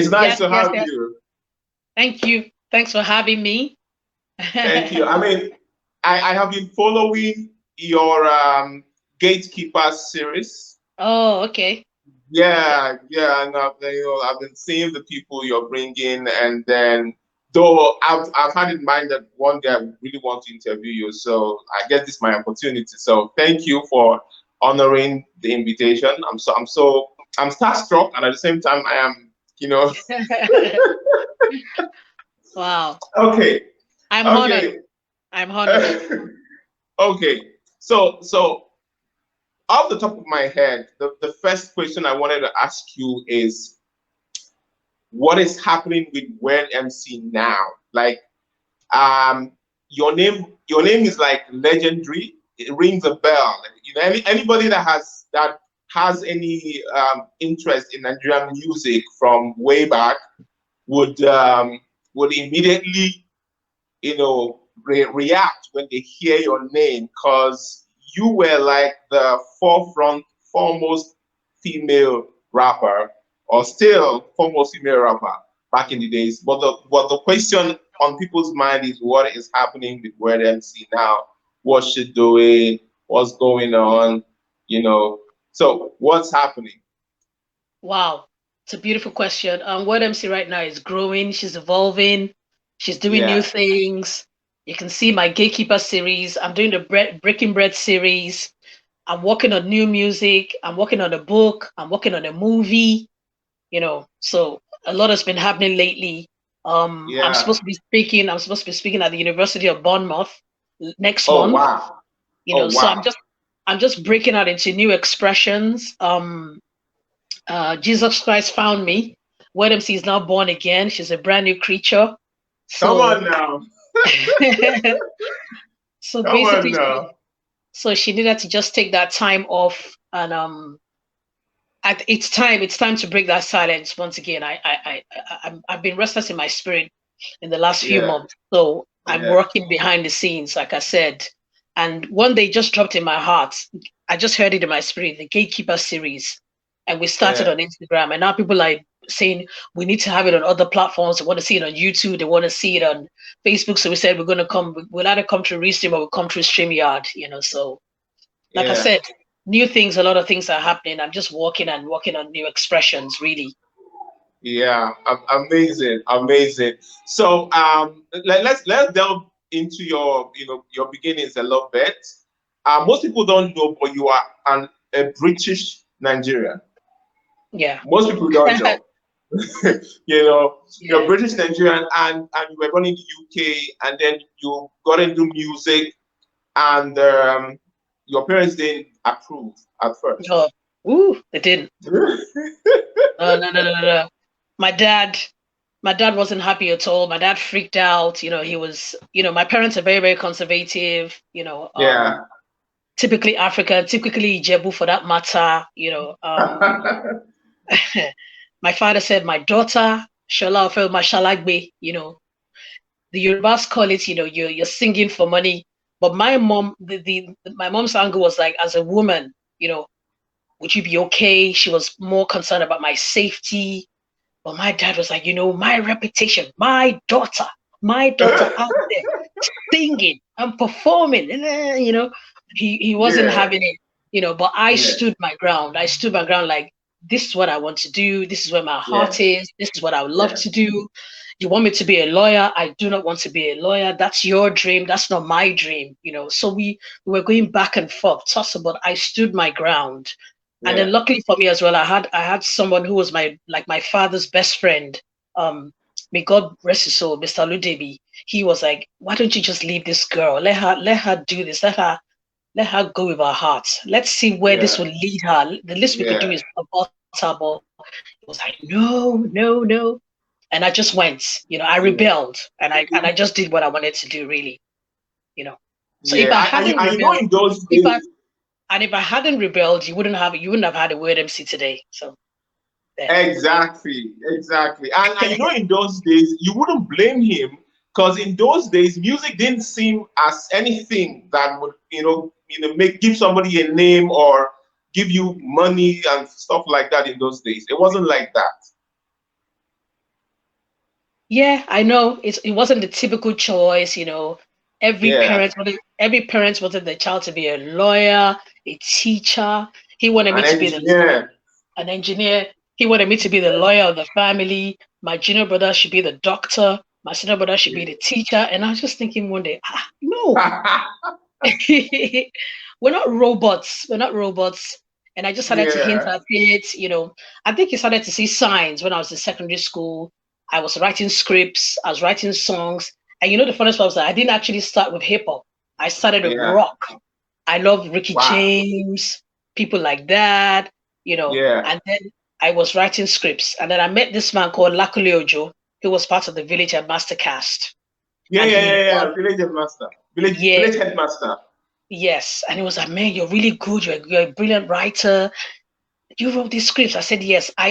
It's nice Yes, to yes, have yes. you. Thank you. Thanks for having me. Thank you. I mean, I have been following your Gatekeeper series. Oh, okay. Okay. Yeah, and I've been seeing the people you're bringing, and then though I've had in mind that one day I really want to interview you, so I guess this is my opportunity. So thank you for honoring the invitation. I'm starstruck, and at the same time I am, you know, Wow. okay, I'm honored. okay, I'm honored. okay. So off the top of my head, the first question I wanted to ask you is what is happening with Word MC now? Like, um, your name is like legendary. It rings a bell. You know, anybody that has any interest in Nigerian music from way back would would immediately react when they hear your name because you were like the forefront, foremost female rapper, or still foremost female rapper back in the days. But the question on people's mind is what is happening with Word MC now? What's she doing? What's going on? You know. So what's happening? Wow. It's a beautiful question. What MC right now is growing. She's evolving. She's doing new Yeah. things. You can see my Gatekeeper series. I'm doing the Breaking Bread series. I'm working on new music. I'm working on a book. I'm working on a movie. So a lot has been happening lately. I'm Yeah. supposed to be speaking. I'm supposed to be speaking at the University of Bournemouth next Oh month. wow. Oh So wow. I'm just breaking out into new expressions. Jesus Christ found me. Word MC is now born again. She's a brand new creature. Come So on now. so Come on basically now. she needed to just take that time off and it's time to break that silence once again. I've been restless in my spirit in the last few Yeah. months, so I'm Yeah. working behind the scenes, like I said. And one day just dropped in my heart. I just heard it in my spirit, the Gatekeeper series, and we started Yeah. on Instagram, and now people are saying we need to have it on other platforms. They want to see it on YouTube. They want to see it on Facebook. So we said we're going to come. We'll either come through Restream or we'll come through StreamYard. So like I Yeah. said, new things, a lot of things are happening. I'm just working and working on new expressions, really. Yeah, amazing, amazing. So let's delve into your beginnings a little bit. Most people don't know, but you are a British Nigerian. Yeah. Most people don't know. you know, you're Yeah. British Nigerian, and you were born in the UK, and then you got into music, and your parents didn't approve at first. No. Ooh, they didn't. No, no, no, no, no, no. My dad, my dad wasn't happy at all. My dad freaked out. He was, my parents are very, very conservative, Yeah. typically African, typically Ijebu for that matter. My father said, my daughter, Shola Ofel Mashalagbe, the Yorubas call it, you're singing for money. But my mom, my mom's angle was like, as a woman, would you be okay? She was more concerned about my safety. But my dad was like, my reputation, my daughter out there singing and performing. And he wasn't Yeah. having it, but I Yeah. stood my ground. I stood my ground like, this is what I want to do. This is where my Yeah. heart is. This is what I would love Yeah. to do. You want me to be a lawyer? I do not want to be a lawyer. That's your dream. That's not my dream. So we were going back and forth, tussle, but I stood my ground. And then Yeah. luckily for me as well, I had someone who was my father's best friend. May God rest his soul, Mr. Ludebi. He was like, why don't you just leave this girl? Let her do this. Let her go with her heart. Let's see where this Yeah. will lead her. The least we could do Yeah. is abort her. But he was like, no, no, no. And I just went. I Yeah. rebelled, and I just did what I wanted to do, really. You know. So if Yeah. I I, hadn't I know rebelled, in those if I days, and if I hadn't rebelled, you wouldn't have had a word MC today. So there. exactly, exactly. And in those days, you wouldn't blame him because in those days, music didn't seem as anything that would, make give somebody a name or give you money and stuff like that in those days. It wasn't like that. Yeah, I know it wasn't the typical choice, you know. Yeah, Every parent wanted their child to be a lawyer, a teacher. He wanted me an to be engineer. an engineer. He wanted me to be the lawyer of the family. My junior brother should be the doctor. My senior brother should be the teacher. And I was just thinking one day, no, we're not robots. We're not robots. And I just started to hint Yeah, at it. You know, I think you started to see signs when I was in secondary school. I was writing scripts, I was writing songs. And you know, the funniest part was that I didn't actually start with hip hop. I started with yeah. rock. I love Ricky Wow. James, people like that, you know. Yeah, And then I was writing scripts. And then I met this man called Lakule Ojo, who was part of the Village and Mastercast. yeah, And yeah, he yeah, got, yeah. Village headmaster, yeah, village headmaster. yes. And he was like, man, you're really good. You're a brilliant writer. You wrote these scripts. I said, yes. I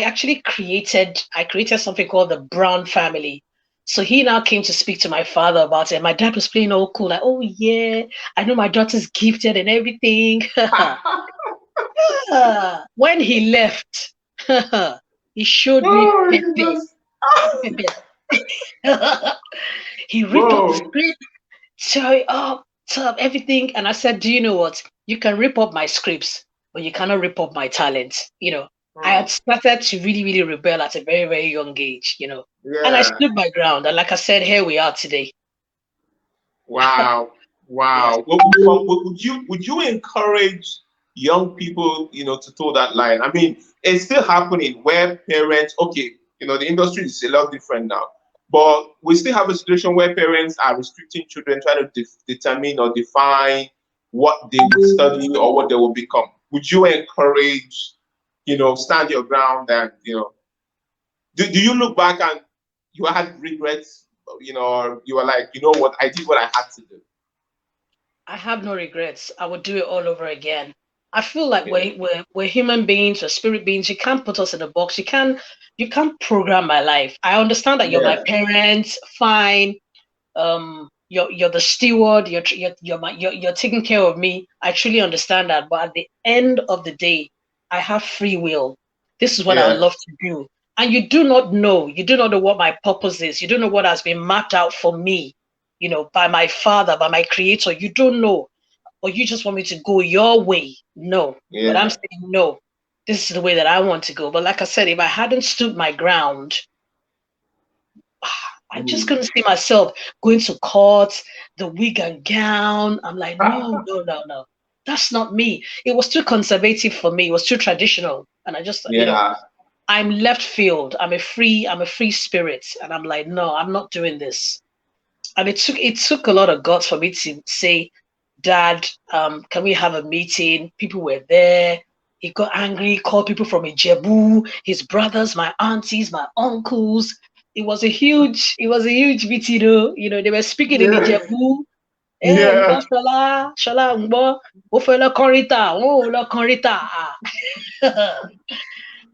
created something called the Brown Family. So he now came to speak to my father about it. My dad was playing all cool, like, oh yeah, I know my daughter's gifted and everything. When he left, he showed me Oh, Pepe. Jesus. Pepe. He ripped up the Whoa. script, tore up everything. And I said, do you know what? You can rip up my scripts, but you cannot rip up my talent. You know, I Hmm. had started to really, really rebel at a very, very young age, you know, and I Yeah. stood my ground. And like I said, here we are today. Wow. Yes. Wow. Would you encourage young people, to toe that line? I mean, it's still happening where parents, okay, the industry is a lot different now, but we still have a situation where parents are restricting children, trying to determine or define what they will study or what they will become. Would you encourage, stand your ground and, do you look back and you had regrets, or you were like, you know what, I did what I had to do? I have no regrets. I would do it all over again. I feel like Yeah. we're human beings, we're spirit beings. You can't put us in a box. You can't program my life. I understand that you're my Yeah. parents, fine. You're the steward. You're taking care of me. I truly understand that. But at the end of the day, I have free will. This is what I would Yeah. love to do. And you do not know what my purpose is. You don't know what has been mapped out for me, by my father, by my creator. You don't know, or you just want me to go your way. No, but I'm Yeah. saying no. This is the way that I want to go. But like I said, if I hadn't stood my ground, I just Mm. couldn't see myself going to court, the wig and gown. I'm like, no, no, no, no. That's not me. It was too conservative for me. It was too traditional. And I just, Yeah. I'm left field. I'm a free spirit. And I'm like, no, I'm not doing this. And it took a lot of guts for me to say, Dad, can we have a meeting? People were there. He got angry, called people from Ijebu, his brothers, my aunties, my uncles. It was a huge meeting, though. They were speaking in Yeah. Ijebu. Eh, Yeah. Ngbo Shola, Shola Ngbo, ó fẹ́ lọ kọrin ó lọ kọrin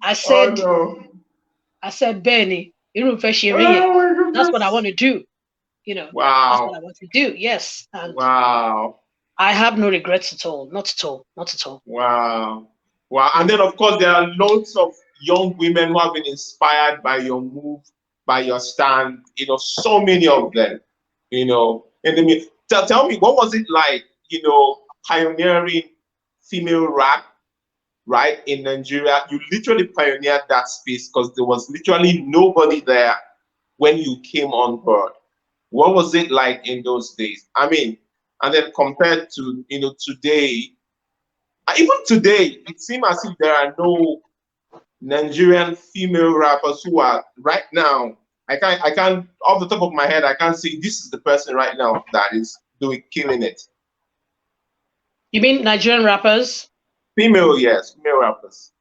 I Oh said, no. Benny, irú fẹ́ ṣeré yẹn. Oh my That's what I want goodness. to do. You know, that's what I Wow. want to do. Yes. And Wow. I have no regrets at all. Not at all. Not at all. Wow. Wow. And Mm. then, of course, there are loads of young women who have been inspired by your move, by your stand. So many of them. And tell me, what was it like? Pioneering female rap, right, in Nigeria? You literally pioneered that space because there was literally nobody there when you came on board. What was it like in those days? I mean, and then compared to today, even today, it seems as if there are no Nigerian female rappers who are right now. I can't off the top of my head, I can't say this is the person right now that is doing killing it. You mean Nigerian rappers? Female, yes, female rappers.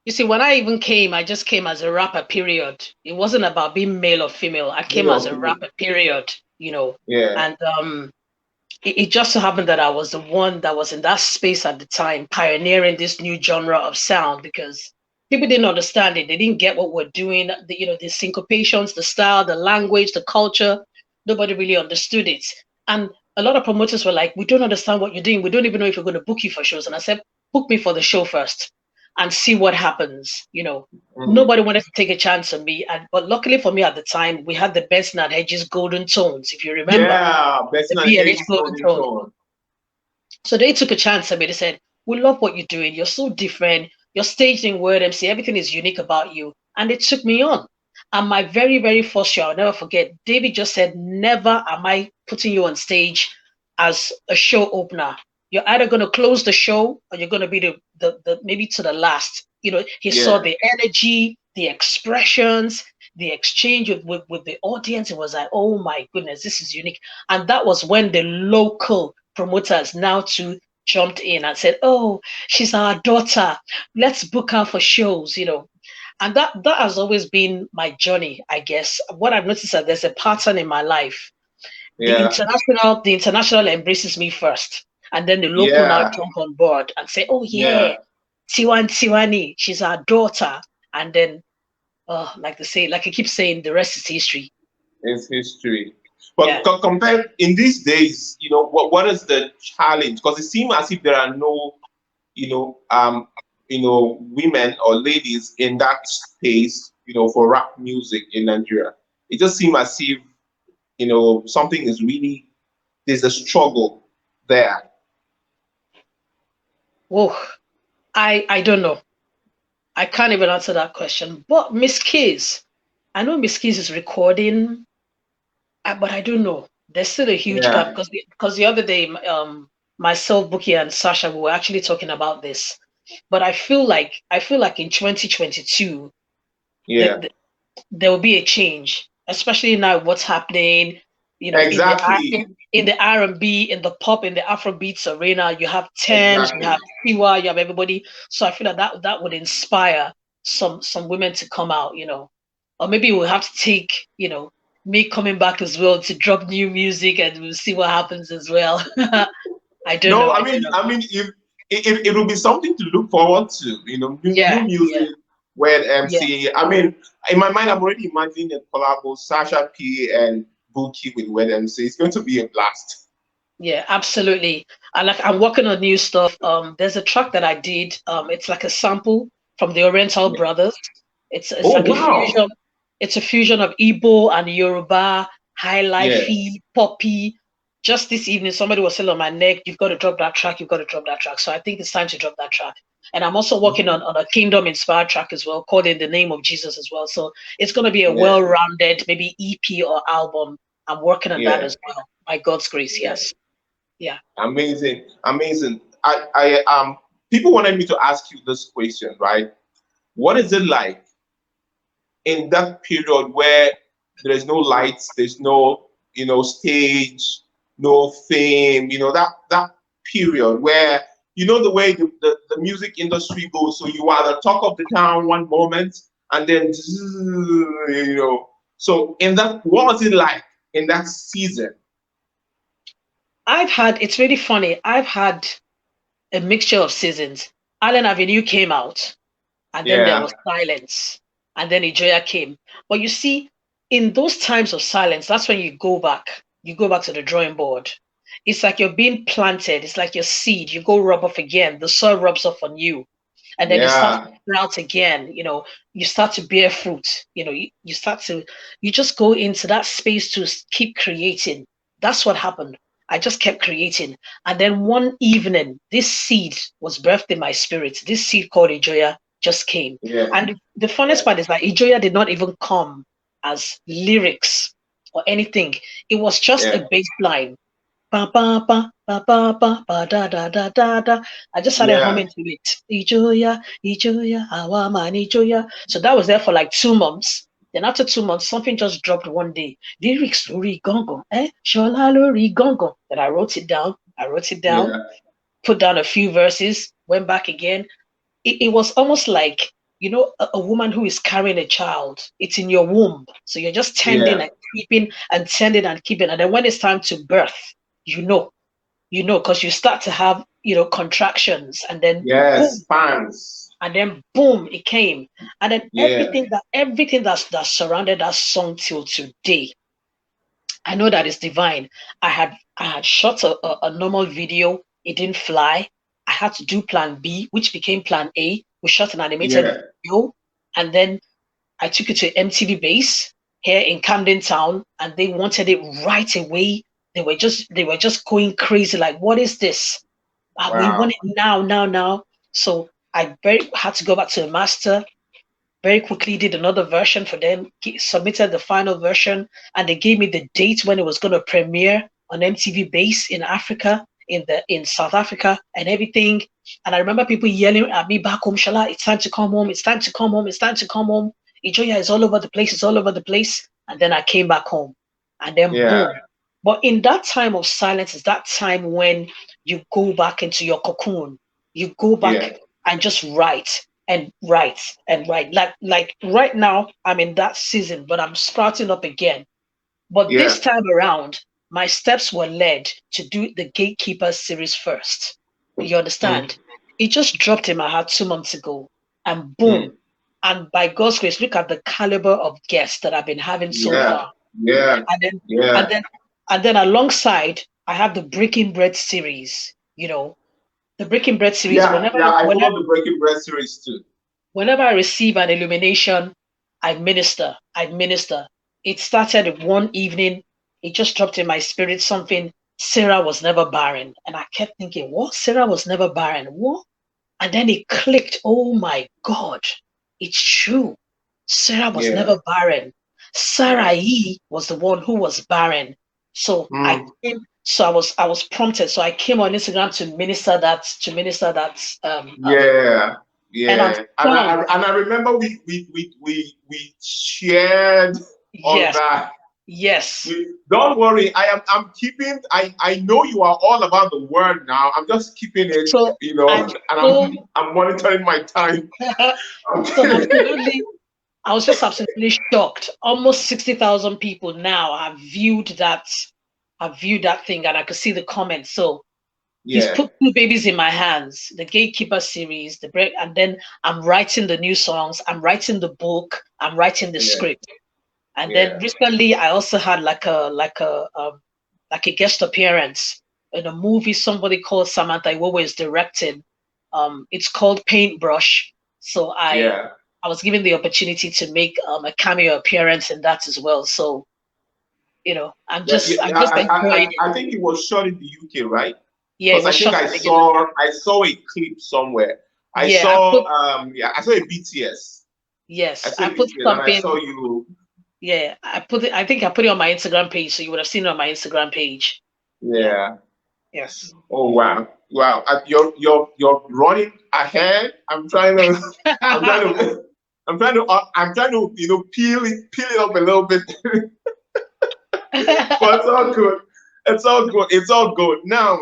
You see, when I even came, I just came as a rapper, period. It wasn't about being male or female. I came Male as or a female. rapper, period. Yeah, And it just so happened that I was the one that was in that space at the time, pioneering this new genre of sound because people didn't understand it. They didn't get what we're doing, the syncopations, the style, the language, the culture. Nobody really understood it. And a lot of promoters were like, we don't understand what you're doing. We don't even know if we're going to book you for shows. And I said, book me for the show first. and see what happens. Mm-hmm. Nobody wanted to take a chance on me, but luckily for me at the time, we had the Benson and Hedges Golden Tones, if you remember. Yeah, The Benson and B&H Hedges Golden Golden Tone. Tone. So they took a chance on me. They said, "We love what you're doing. You're so different. Your staging, word MC, everything is unique about you." And they took me on. And my very, very first show, I'll never forget, David just said, "Never am I putting you on stage as a show opener. You're either going to close the show or you're going to be the maybe to the last." He saw the energy, the expressions, the exchange with the audience. It was like, oh my goodness, this is unique. And that was when the local promoters now too jumped in and said, "Oh, she's our daughter. Let's book her for shows," And that has always been my journey, I guess. What I've noticed is that there's a pattern in my life. Yeah. The international embraces me first, and then the local now Yeah. jump on board and say, "Oh yeah, Tiwani, she's our daughter." And then, like I keep saying, the rest is history. It's history. But compared in these days, what is the challenge? Because it seems as if there are no, women or ladies in that space, for rap music in Nigeria. It just seems as if, something is really, there's a struggle there. Whoa, I don't know. I can't even answer that question. But Miss Keys, I know Miss Keys is recording, but I don't know. There's still a huge gap because the other day, myself, Buki, and Sasha, we were actually talking about this. But I feel like in 2022, there will be a change, especially now what's happening, Exactly. in the R&B, in the pop, in the Afrobeats arena. You have Thames, you have Tiwa, you have everybody. So I feel that would inspire some women to come out, or maybe we'll have to take, me coming back as well to drop new music, and we'll see what happens as well. I don't know. I mean, if it will be something to look forward to, new music, where MC. I mean, in my mind, I'm already imagining a collab with Sasha P and Buki with Wed MC. It's going to be a blast. Yeah, absolutely. And I'm working on new stuff. There's a track that I did. It's like a sample from the Oriental Brothers. It's like a fusion. It's a fusion of Igbo and Yoruba, high lifey, poppy. Just this evening, somebody was still on my neck. You've got to drop that track. You've got to drop that track. So I think it's time to drop that track. And I'm also working on a Kingdom inspired track as well, called In the Name of Jesus as well. So it's going to be a well-rounded, maybe EP or album. I'm working on that as well. By God's grace, yes. Yeah. Amazing. People wanted me to ask you this question, right? What is it like in that period where there's no lights, there's no, stage, no fame, that period where, the way the music industry goes, so you are the talk of the town one moment, and then, so what was it like in that season? It's really funny. I've had a mixture of seasons. Allen Avenue came out, and then there was silence, and then Ajoya came. But you see, in those times of silence, that's when you go back to the drawing board. It's like you're being planted. It's like your seed. You go rub off again. The soil rubs off on you. And then you start to sprout again. You start to bear fruit. You just go into that space to keep creating. That's what happened. I just kept creating. And then one evening, this seed was birthed in my spirit. This seed called Ajoya just came. And the funniest part is that Ajoya did not even come as lyrics or anything. It was just a bass line. Ba, ba, ba, ba, ba, ba, ba, da, da, da, da, da. I just started humming to it. Ajoya, Ajoya, Awaman, Ajoya. So that was there for like 2 months. Then after 2 months, something just dropped one day. Lyrics lori gongo, Shola lori gongo. Then I wrote it down. Put down a few verses, went back again. It was almost like, a woman who is carrying a child. It's in your womb. So you're just tending and keeping and tending and keeping. And then when it's time to birth, because you start to have, contractions, and then boom, fans. And then boom, it came. And then everything that surrounded that song till today, I know that is divine. I had shot a normal video. It didn't fly. I had to do plan B, which became plan A. We shot an animated video, and then I took it to MTV Base here in Camden Town, and they wanted it right away. They were just going crazy, like, what is this? We want it now, now, now. So I had to go back to the master, very quickly did another version for them, submitted the final version, and they gave me the date when it was going to premiere on MTV Base in Africa, in South Africa, and everything. And I remember people yelling at me back home, Shala, it's time to come home, it's time to come home, it's time to come home. Ajoya is all over the place, it's all over the place. And then I came back home, and then boom. But in that time of silence is that time when you go back into your cocoon. You go back and just write and write and write. Like right now, I'm in that season, but I'm sprouting up again. But this time around, my steps were led to do the Gatekeeper series first. You understand? It just dropped in my heart 2 months ago, and boom. And by God's grace, look at the caliber of guests that I've been having so far. And then alongside, I have the Breaking Bread series. You know, the Breaking Bread series. I follow the Breaking Bread series too. Whenever I receive an illumination, I minister. It started one evening. It just dropped in my spirit something. Sarah was never barren. And I kept thinking, what? Sarah was never barren. What? And then it clicked. Oh my God. It's true. Sarah was never barren. Sarai was the one who was barren. So I was prompted. So I came on Instagram to minister that. And I remember we shared on that. Yes. Don't worry. I'm keeping. I know you are all about the word now. I'm just keeping it. So, I'm monitoring my time. I was just absolutely shocked. Almost 60,000 people now have viewed that thing, and I could see the comments. So he's put 2 babies in my hands, the Gatekeeper series, and then I'm writing the new songs, I'm writing the book, I'm writing the script. And then recently I also had like a guest appearance in a movie somebody called Samantha Iwowo is directing. It's called Paintbrush. So I was given the opportunity to make a cameo appearance in that as well. So, you know, I'm just enjoying it. I think it was shot in the UK, right? Yeah, I think I saw a clip somewhere. I saw a BTS. Yes, I put something. I saw you. Yeah, I think I put it on my Instagram page, so you would have seen it on my Instagram page. Yeah. Yes. Oh wow. You're running ahead. I'm trying to peel it up a little bit. But it's all good. Now,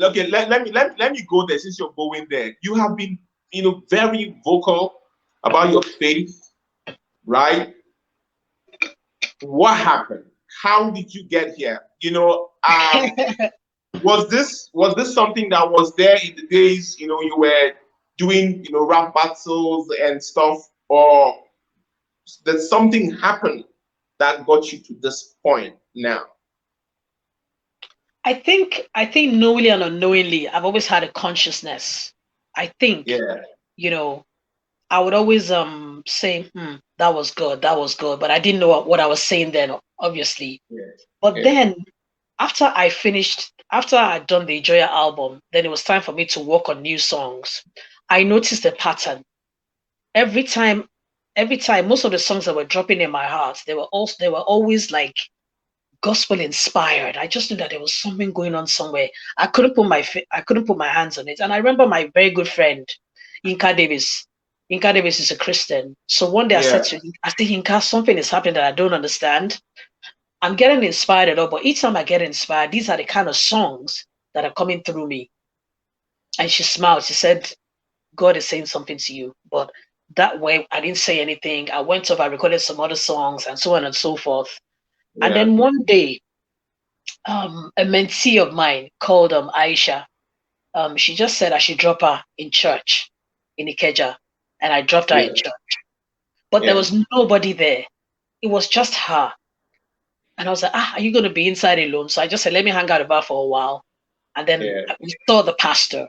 okay, let me go there since you're going there. You have been, very vocal about your faith, right? What happened? How did you get here? Was this something that was there in the days, you were doing, rap battles and stuff, or did something happen that got you to this point now? I think knowingly and unknowingly, I've always had a consciousness. I think, I would always say, that was good, but I didn't know what I was saying then, obviously. But then after I'd done the Ajoya album, then it was time for me to work on new songs. I noticed a pattern. Every time, most of the songs that were dropping in my heart, they were always like gospel inspired. I just knew that there was something going on somewhere. I couldn't put my hands on it. And I remember my very good friend, Yinka Davis. Yinka Davis is a Christian. So one day I said to him, Yinka, something is happening that I don't understand. I'm getting inspired at all, but each time I get inspired, these are the kind of songs that are coming through me. And she smiled. She said, God is saying something to you. But that way, I didn't say anything. I went off, I recorded some other songs and so on and so forth. Yeah. And then one day, a mentee of mine called Aisha. She just said I should drop her in church in Ikeja. And I dropped her in church. But there was nobody there. It was just her. And I was like, are you going to be inside alone? So I just said, let me hang out about for a while. And then we saw the pastor.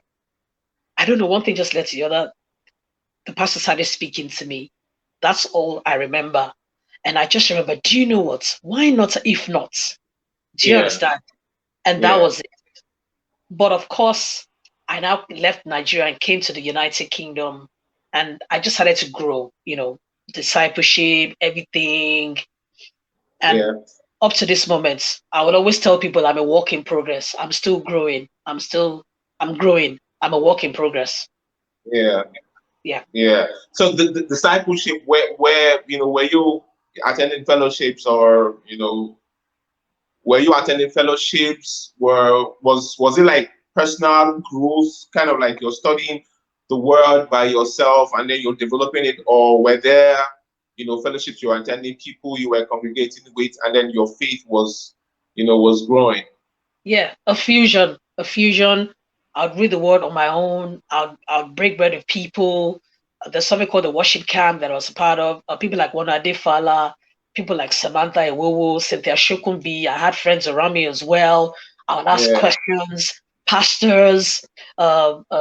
I don't know, one thing just led to the other. the pastor started speaking to me. That's all I remember. And I just remember, do you know what? Why not if not? Do you Yeah. understand? And that Yeah. was it. But of course, I now left Nigeria and came to the United Kingdom. And I just started to grow, discipleship, everything. And Yeah. up to this moment, I would always tell people I'm a work in progress. I'm still growing. I'm growing. I'm a work in progress. Yeah. Yeah. Yeah. So the discipleship, where were you attending fellowships, or were you attending fellowships? Was it like personal growth, kind of like you're studying the word by yourself and then you're developing it, or were there fellowships you were attending, people you were congregating with, and then your faith was growing? Yeah, a fusion, a fusion. I'd read the word on my own. I'd break bread with people. There's something called the worship camp that I was a part of. People like Wana Adefala, people like Samantha Iwowo, Cynthia Shokumbi. I had friends around me as well. I would ask Yeah. questions. Pastors,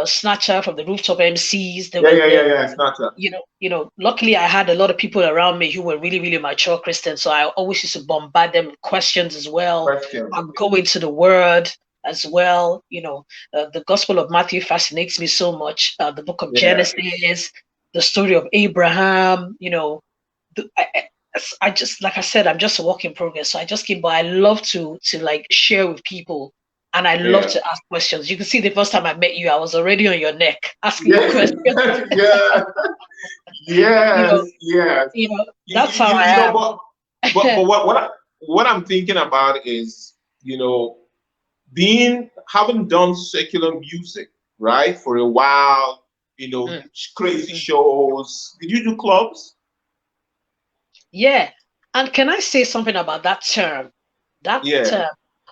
Snatcher from the rooftop MCs. They Yeah, were yeah, there. yeah, yeah. It's not that. Luckily I had a lot of people around me who were really, really mature Christians. So I always used to bombard them with questions as well. Question. I'm going to the word as well. The Gospel of Matthew fascinates me so much. The book of Yeah. Genesis, the story of Abraham. I just, like I said, I'm just a work in progress. So I just keep, but I love to like share with people, and I love Yeah. to ask questions. You can see the first time I met you, I was already on your neck asking you Yes. questions. Yeah. you know, Yes. Yes. that's how I am. But what I'm thinking about is, having done secular music, right, for a while, Mm, crazy mm. shows. Did you do clubs? Yeah. And can I say something about that term? That Yeah. term.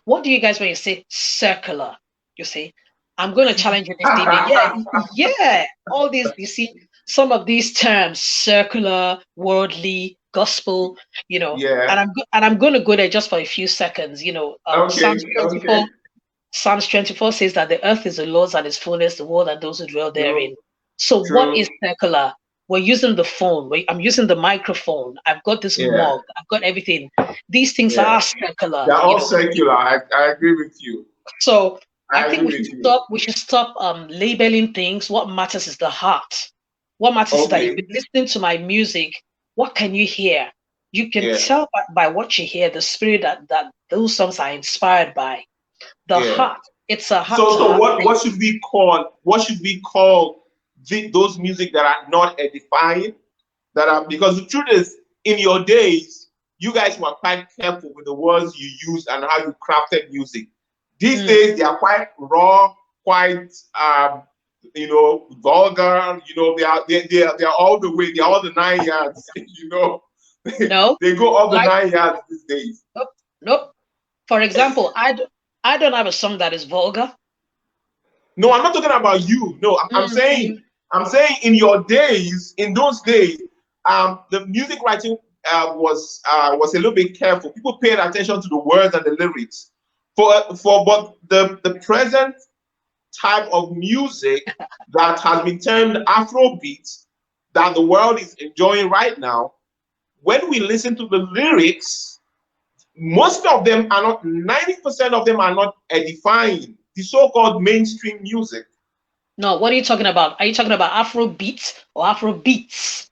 What do you guys when you say circular? You see, I'm going to challenge you this evening. Yeah, yeah. All these, you see, some of these terms, circular, worldly, gospel, Yeah. and I'm going to go there just for a few seconds. Psalms Okay. 24. Okay. Psalms 24 says that the earth is the Lord's and its fullness, the world and those who dwell True. therein. So what True. is secular? We're using the phone. I'm using the microphone. I've got this Yeah. mug. I've got everything. These things Yeah. are secular, They're all secular. I agree with you. So I I think agree we should with you. stop. We should stop labeling things. What matters is the heart. What matters is that if Okay. you're listening to my music, what can you hear? You can Yeah. tell by what you hear the spirit that those songs are inspired by. The Yeah. heart. It's a heart So to so heart what thing. what should we call those music that are not edifying, that are, because the truth is, in your days you guys were quite careful with the words you used and how you crafted music. These Mm. days they are quite raw, quite vulgar. They are all the way, they're all the 9 yards. No, They go all the like 9 yards these days. nope, nope. For example, I don't have a song that is vulgar. No, I'm not talking about you. No, I'm saying, Mm. in your days, in those days, the music writing was a little bit careful. People paid attention to the words and the lyrics. But the present type of music that has been termed Afrobeat, that the world is enjoying right now, when we listen to the lyrics, most of them are not. 90% of them are not edifying. The so-called mainstream music. No, what are you talking about? Are you talking about Afro beats or Afro beats?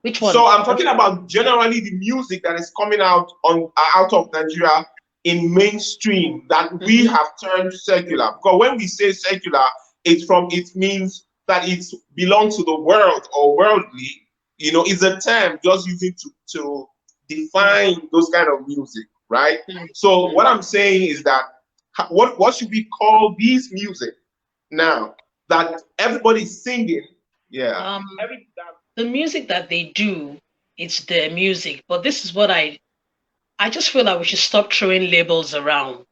Which So one? I'm talking about generally the music that is coming out of Nigeria in mainstream that we Mm-hmm. have turned secular. Because when we say secular, it means that it belongs to the world or worldly. It's a term just using to define those kind of music, right? So Mm. what I'm saying is that what should we call these music now that everybody's singing? Yeah. Um, the music that they do, it's their music. But this is what I just feel like we should stop throwing labels around,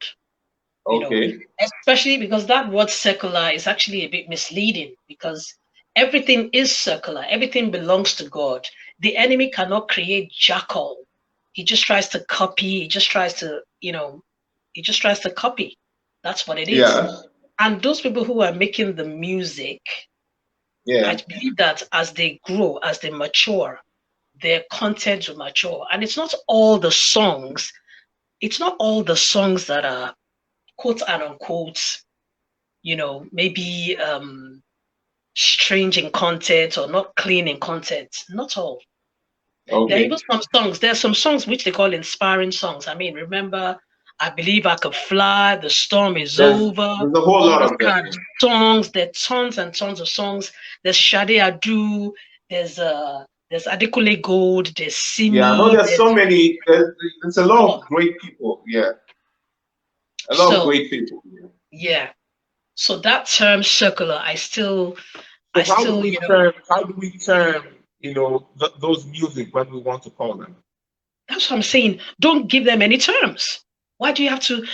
you know, Okay. especially because that word secular is actually a bit misleading because everything is secular. Everything belongs to God. The enemy cannot create jackal. He just tries to copy. He just tries to, he just tries to copy. That's what it is. Yeah. And those people who are making the music, Yeah. I believe that as they grow, as they mature, their content will mature. And it's not all the songs, that are quote and unquote, maybe strange in content or not clean in content. Not all. There are Okay. even some songs. There are some songs which they call inspiring songs. I mean, remember, I Believe I Could Fly, The Storm Is Over, There's a whole all lot those of them. kind of songs. There are tons and tons of songs. There's Shade Adu, there's Adekunle Gold, there's Yeah, I know Simi, there's so many. There's a lot of great people. Yeah, a lot of so great people. yeah. So that term circular, I So how do still, we term? How do we term? Those music when we want to call them. that's what I'm saying. Don't give them any terms. Why do you have to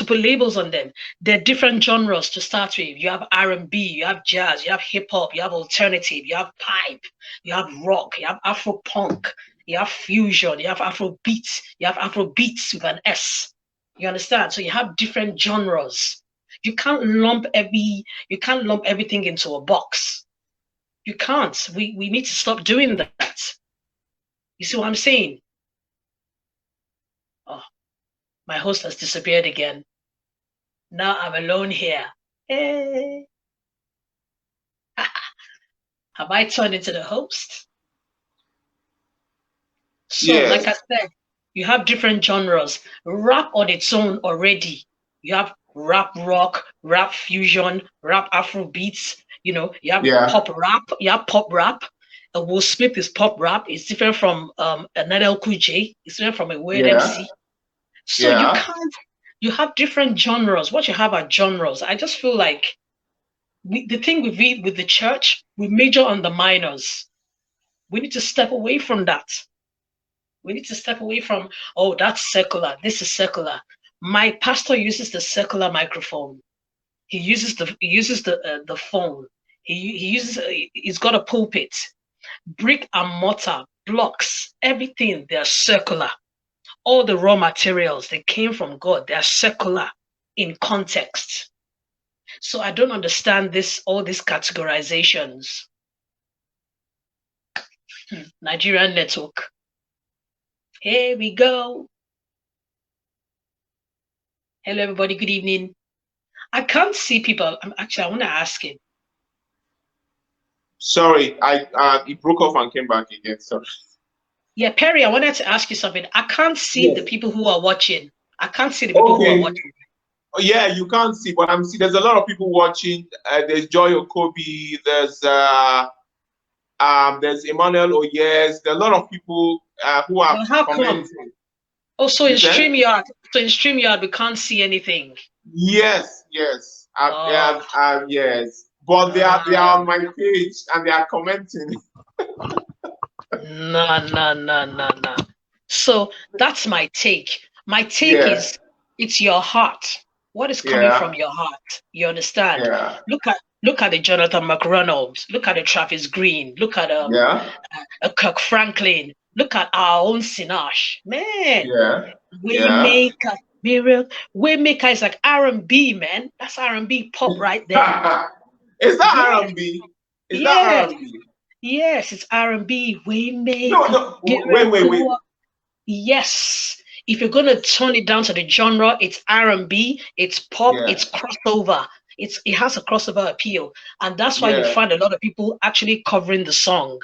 put labels on them? They're different genres to start with. You have R&B, you have jazz, you have hip hop, you have alternative, you have pipe, you have rock, you have Afro punk, you have fusion, you have Afro beats, you have Afro beats with an S. You understand? So you have different genres. You can't lump everything into a box. You can't. We need to stop doing that. You see what I'm saying? Oh, my host has disappeared again. Now I'm alone here. Hey. Have I turned into the host? So, like I Yes. said, you have different genres. Rap on its own already. You have rap rock, rap fusion, rap Afro beats. You have Yeah. pop rap. You have pop rap. Will Smith is pop rap. It's different from an Cool J. It's different from a Weird Yeah. MC. So you Yeah. can't. You have different genres. What you have are genres. I just feel like the thing with the church, we major on the minors. We need to step away from that. We need to step away from, oh, that's secular. This is secular. My pastor uses the secular microphone. He uses the phone. He's got a pulpit, brick and mortar, blocks, everything. They're circular. All the raw materials, they came from God. They're secular in context. So I don't understand all these categorizations. Nigerian network. Here we go. Hello, everybody. Good evening. I can't see people. I want to ask him. Sorry, it broke off and came back again. Sorry. Yeah, Perry, I wanted to ask you something. I can't see the Yes. people who are watching. I can't see the people who are Okay. watching. Yeah, you can't see, but I'm see. There's a lot of people watching. There's Joy Okobi. There's Emmanuel Oyes. There are a lot of people who are Well, how come? commenting. Oh, so in You said? StreamYard, we can't see anything. Yes, yes, yes. But they are on my page and they are commenting. No. So that's my take. My take is it's your heart. What is coming from your heart? You understand? Yeah. Look at the Jonathan McReynolds. Look at the Travis Green. Look at Kirk Franklin. Look at our own Sinach. Man. Yeah. Waymaker, Miriam. Waymaker is like R&B, man. That's R&B pop right there. Is that R&B? Is that R&B? Yes, it's R&B. Waymaker. No. Wait. Yes. If you're gonna turn it down to the genre, it's R&B, it's pop, it's crossover. It has a crossover appeal, and that's why you find a lot of people actually covering the song.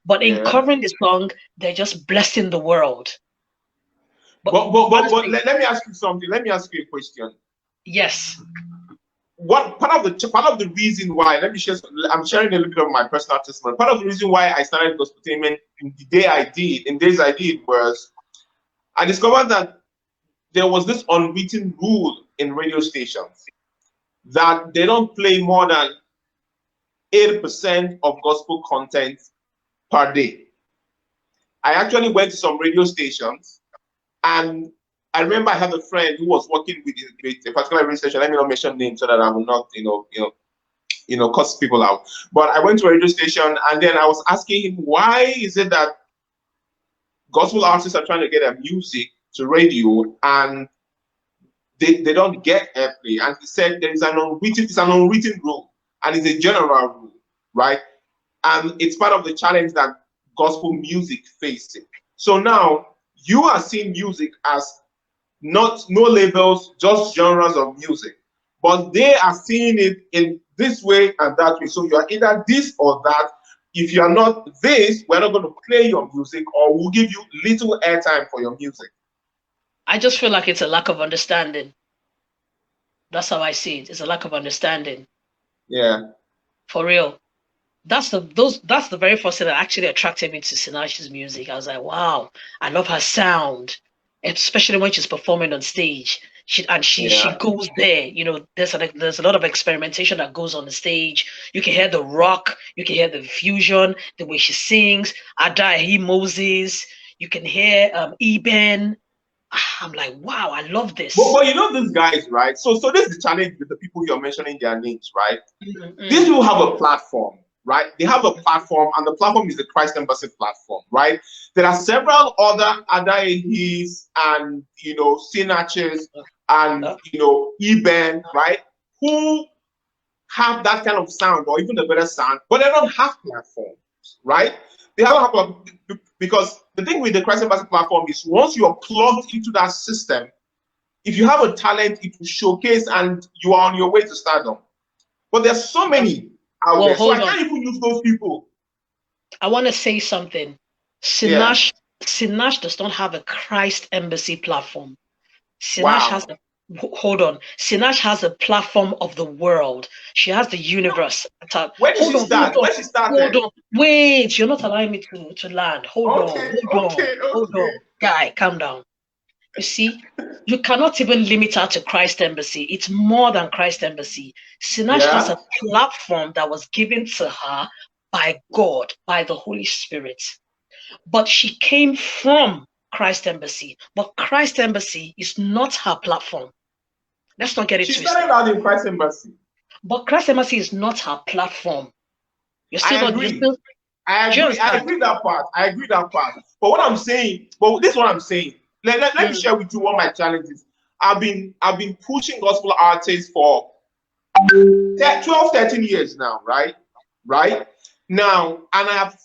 But in covering the song, they're just blessing the world. But let me ask you something. Let me ask you a question. Yes. What part of the reason why? Let me share. I'm sharing a little bit of my personal testimony. Part of the reason why I started gospeltainment in days I did was I discovered that there was this unwritten rule in radio stations that they don't play more than 8% of gospel content per day. I actually went to some radio stations, and I remember I had a friend who was working with a particular radio station. Let me not mention names so that I will not, cuss people out. But I went to a radio station, and then I was asking him, why is it that gospel artists are trying to get their music to radio and they don't get airplay? And he said there is an unwritten rule, and it's a general rule, right? And it's part of the challenge that gospel music facing. So now you are seeing music as not no labels, just genres of music. But they are seeing it in this way and that way. So you are either this or that. If you are not this, we're not going to play your music, or we'll give you little airtime for your music. I just feel like it's a lack of understanding. That's how I see it. It's a lack of understanding. Yeah. For real. That's the very first thing that actually attracted me to Sinach's music. I was like, wow, I love her sound, especially when she's performing on stage. She goes there. You know, there's a lot of experimentation that goes on the stage. You can hear the rock, you can hear the fusion, the way she sings. Adahi Moses. You can hear Eben. I'm like, wow, I love this. But you know these guys, right? So this is the challenge with the people you're mentioning their names, right? Mm-hmm. These people have a platform, right? They have a platform, and the platform is the Christ Embassy platform, right? There are several other Adaihis and Sinachs and Eben, right? Who have that kind of sound or even a better sound, but they don't have platforms, right? They don't have because the thing with the Christ Embassy platform is once you are plugged into that system, if you have a talent, it will showcase and you are on your way to stardom. But there's so many out there, so I can't even use those people. I want to say something. Sinach does not have a Christ Embassy platform. Sinach has a Sinach has a platform of the world. She has the universe. When did she start? When she started? Hold on. Wait, you're not allowing me to land. Hold on. Guy, calm down. You see, you cannot even limit her to Christ Embassy. It's more than Christ Embassy. Sinach has a platform that was given to her by God, by the Holy Spirit. But she came from Christ Embassy. But Christ Embassy is not her platform. Let's not get it twisted. She started out in Christ Embassy. But Christ Embassy is not her platform. I agree that part. But what I'm saying, this is what I'm saying. Let me share with you what my challenge is. I've been pushing gospel artists for 12, 13 years now, right? Now, and I have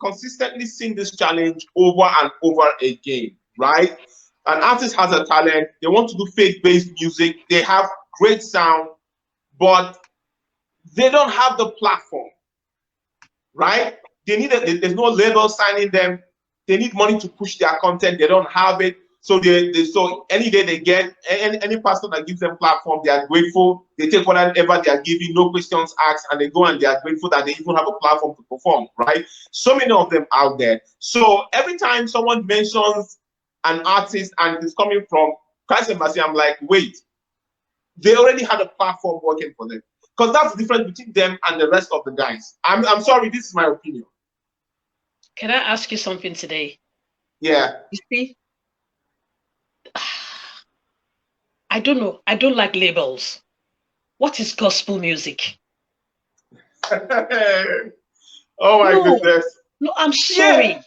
consistently seen this challenge over and over again, right? An artist has a talent, they want to do faith-based music, they have great sound, but they don't have the platform, right? There's no label signing them, they need money to push their content, they don't have it. So so any day they get any pastor that gives them platform, they are grateful. They take whatever they are giving, no questions asked, and they go and they are grateful that they even have a platform to perform, right? So many of them out there. So every time someone mentions an artist and it's coming from Christ Embassy, I'm like, wait, they already had a platform working for them. Because that's the difference between them and the rest of the guys. I'm sorry, this is my opinion. Can I ask you something today? Yeah. You see? I don't know. I don't like labels. What is gospel music? Oh my goodness. No, I'm sorry. Yeah.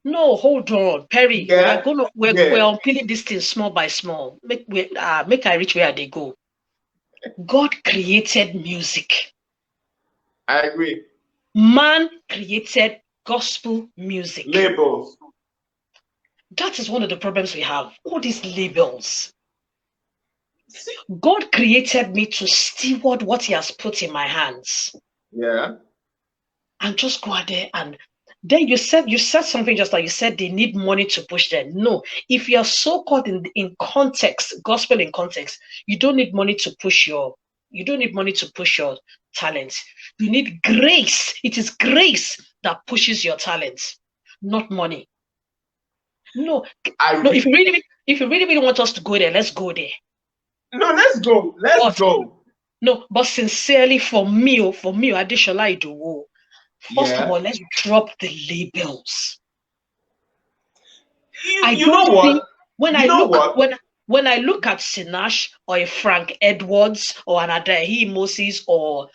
No, hold on, Perry. Yeah. We're unpeeling this thing small by small. Make I reach where they go. God created music. I agree. Man created gospel music. Labels. That is one of the problems we have. All these labels. God created me to steward what he has put in my hands. Yeah. And just go out there and then you said something just like you said they need money to push them. No, if you are so caught in context, gospel in context, you don't need money to push your talents. You need grace. It is grace that pushes your talents, not money. No, if you really want us to go there, let's go there. No, let's go. Let's go. No, but sincerely, for me, Adesola Idowu, first of all, let's drop the labels. When I look at Sinach or a Frank Edwards or an Adahi Moses or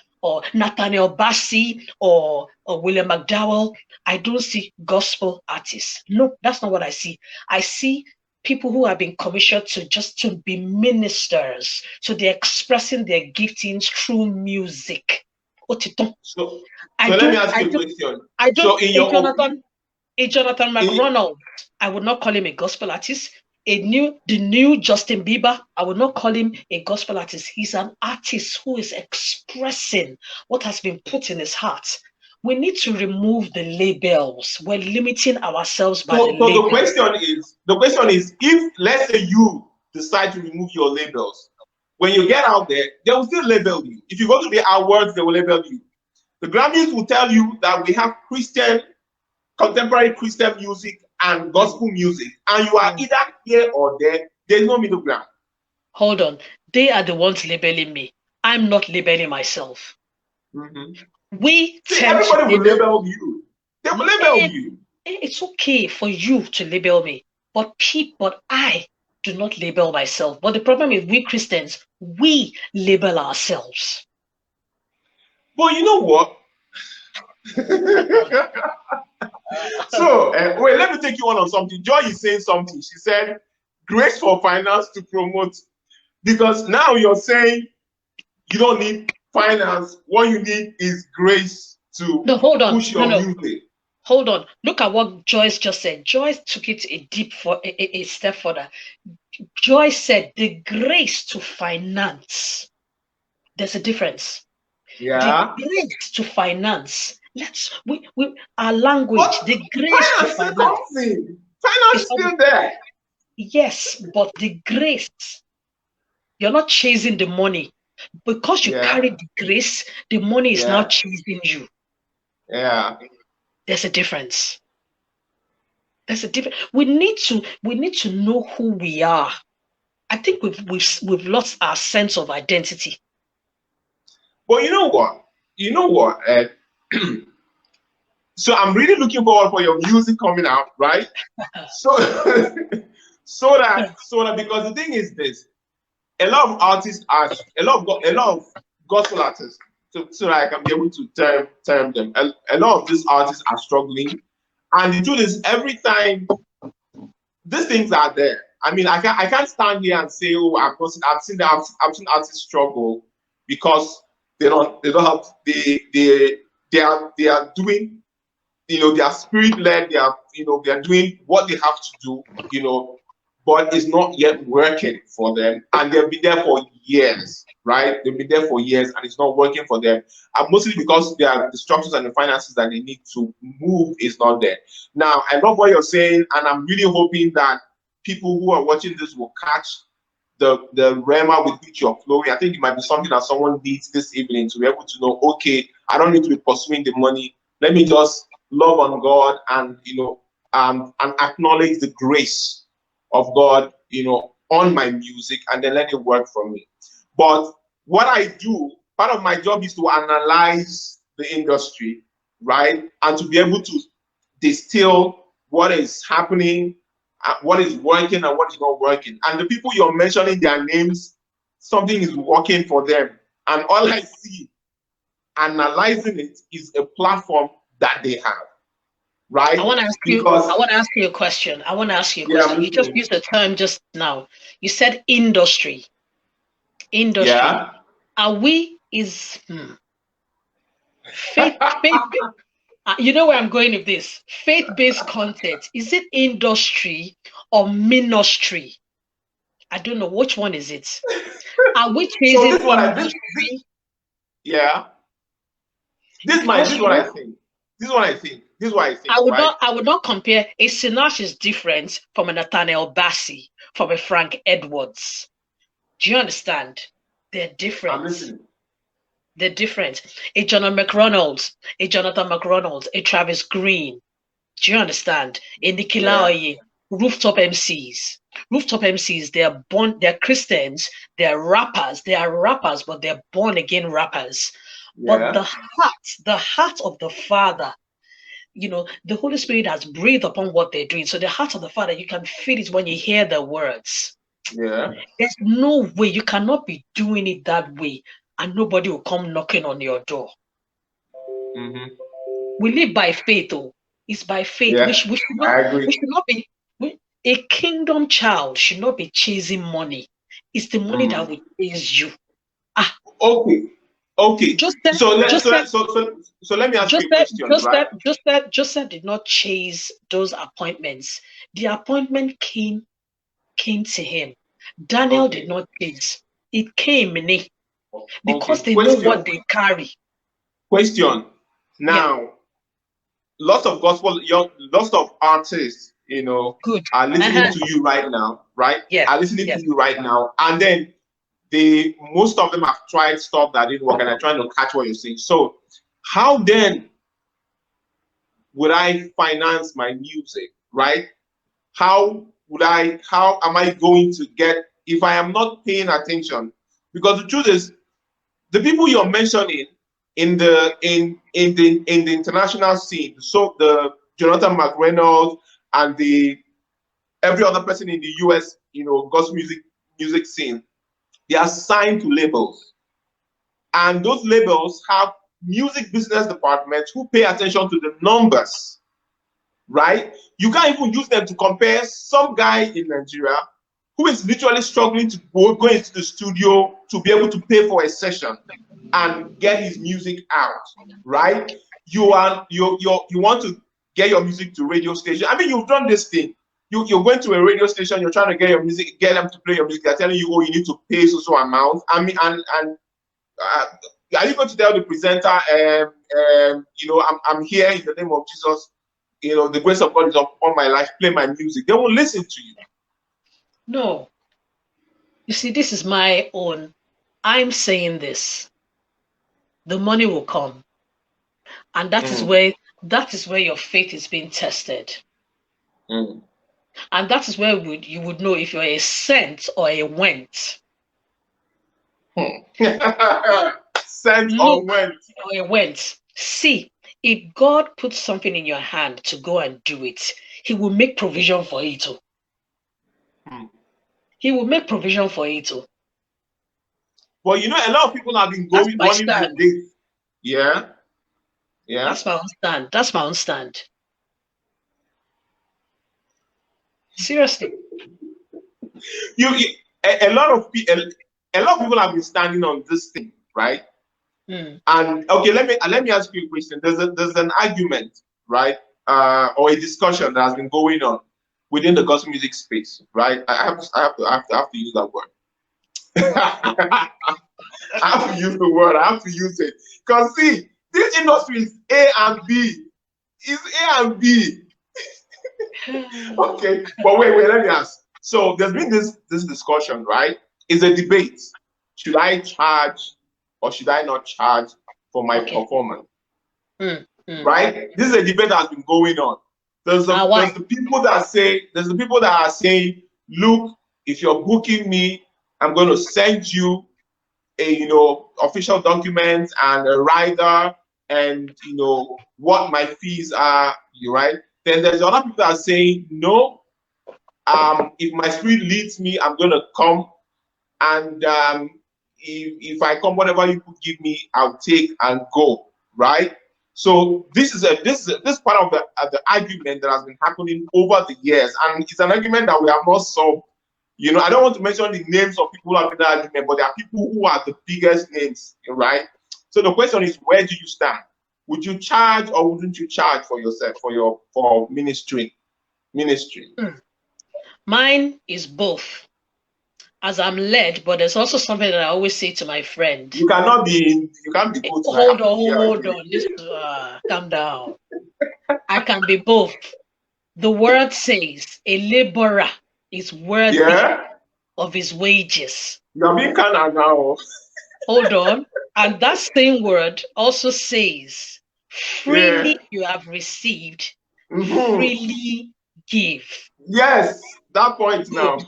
Nathaniel Abbasi or William McDowell, I don't see gospel artists. No, that's not what I see. I see people who have been commissioned to be ministers. So they're expressing their giftings through music. So let me ask you a question. I don't. So in your Jonathan McRonald, I would not call him a gospel artist. The new Justin Bieber, I would not call him a gospel artist. He's an artist who is expressing what has been put in his heart. We need to remove the labels. We're limiting ourselves by the labels. The question is, if let's say you decide to remove your labels, when you get out there, they will still label you. If you go to the awards, they will label you. The Grammys will tell you that we have contemporary Christian music and gospel music, and you are either here or there. There's no middle ground. Hold on. They are the ones labeling me. I'm not labeling myself. Everybody will label you. They will label you. It's okay for you to label me, but I do not label myself. But the problem is, we Christians, we label ourselves. But you know what? So, wait, let me take you on something. Joy is saying something. She said, grace for finance to promote. Because now you're saying you don't need finance. What you need is grace to push your music. Hold on. Look at what Joyce just said. Joyce took it a step further. Joyce said the grace to finance. There's a difference. Yeah. The grace to finance. Our language, the grace to finance. Finance is still there. Yes, but the grace, you're not chasing the money. Because you carry the grace, the money is now chasing you. Yeah. There's a difference. We need to know who we are. I think we've lost our sense of identity. But you know what? So I'm really looking forward for your music coming out, right? so that because the thing is this, a lot of artists are a lot of gospel artists. So I can be able to term them. A lot of these artists are struggling, and the truth is, every time these things are there. I mean, I can't stand here and say, oh, I've seen artists struggle because they are doing, they are spirit led. They are doing what they have to do, but it's not yet working for them, and they've been there for years, right? They've been there for years, and it's not working for them, and mostly because the structures and the finances that they need to move is not there. Now, I love what you're saying, and I'm really hoping that people who are watching this will catch the rema with which you're flowing. I think it might be something that someone needs this evening to be able to know, okay, I don't need to be pursuing the money. Let me just love on God and and acknowledge the grace of God, on my music, and then let it work for me. But what I do, part of my job is to analyze the industry, right? And to be able to distill what is happening, what is working and what is not working. And the people you're mentioning their names, something is working for them. And all I see analyzing it is a platform that they have. Right? I want to ask you a question. You just used the term just now. You said industry. Yeah. Are we faith you know where I'm going with this? Faith-based content. Is it industry or ministry? I don't know. Which one is it? Are we chasing industry? Yeah. This is what I think. This is what I think. I would not compare. A Sinach is different from a Nathaniel Abbasi, from a Frank Edwards. Do you understand? They're different. I'm listening. They're different. A Jonathan McRonald, a Travis Green. Do you understand? A Nikilaoye, rooftop MCs. Rooftop MCs, they're Christians, they're rappers, but they're born again rappers. But the heart of the Father, the Holy Spirit has breathed upon what they're doing. So the heart of the Father, you can feel it when you hear the words. Yeah. There's no way you cannot be doing it that way and nobody will come knocking on your door. Mm-hmm. We live by faith, though. It's by faith. Yeah, we should not be. A kingdom child should not be chasing money. It's the money that will chase you. Okay. Okay. Joseph, So let Joseph, so let me ask you a question, right? Joseph did not chase those appointments. The appointment came to him. Daniel did Okay. not chase. It came in it because Okay. they know what they carry. Question. Yeah, Now, lots of artists, good. are listening Uh-huh. to you right now, right? Yes, Are listening to yes. you right now, and then most of them have tried stuff that didn't work, and are trying to catch what you're saying. So, how then would I finance my music, right? How am I going to get if I am not paying attention? Because the truth is, the people you're mentioning in the international scene, so the Jonathan McReynolds and the every other person in the US, gospel music scene, they are signed to labels. And those labels have music business departments who pay attention to the numbers, right? You can't even use them to compare some guy in Nigeria who is literally struggling to go into the studio to be able to pay for a session and get his music out, right? You want to get your music to radio station. I mean, you've done this thing. You're going to a radio station, you're trying to get your music, get them to play your music. They're telling you, oh, you need to pay so amount. I mean, and are you going to tell the presenter, I'm here in the name of Jesus, the grace of God is upon my life, play my music. They won't listen to you. No. You see, this is my own. I'm saying this. The money will come. And that is where your faith is being tested. Mm. And that is where you would know if you're a sent or a went. Sent or went. Or a went. See, if God puts something in your hand to go and do it, He will make provision for it. He will make provision for it. But a lot of people have been wanting to date. Yeah. Yeah. That's my own stand. That's my own stand. Seriously. A lot of people have been standing on this thing, right? And okay, let me ask you a question. There's an argument, right? Or a discussion that has been going on within the gospel music space, right? I have to use that word. I have to use the word. I have to use it because see, this industry is A and B. It's A and B. Okay, but wait, let me ask. So there's been this discussion, right? It's a debate. Should I charge or should I not charge for my performance? Right? This is a debate that has been going on. There's the people that are saying, look, if you're booking me, I'm going to send you a official document and a rider and what my fees are, right? Then there's other people that are saying, no, if my spirit leads me, I'm going to come. And if I come, whatever you could give me, I'll take and go, right? So this is part of the argument that has been happening over the years. And it's an argument that we have not solved. I don't want to mention the names of people who have been in that argument, but there are people who are the biggest names, right? So the question is, where do you stand? Would you charge or wouldn't you charge for yourself, for ministry? Mine is both. As I'm led, but there's also something that I always say to my friend. You can't be both. Hold on. This calm down. I can be both. The word says a laborer is worthy of his wages. You're being kind of now. Hold on. And that same word also says, freely you have received, freely give. Yes, that point now.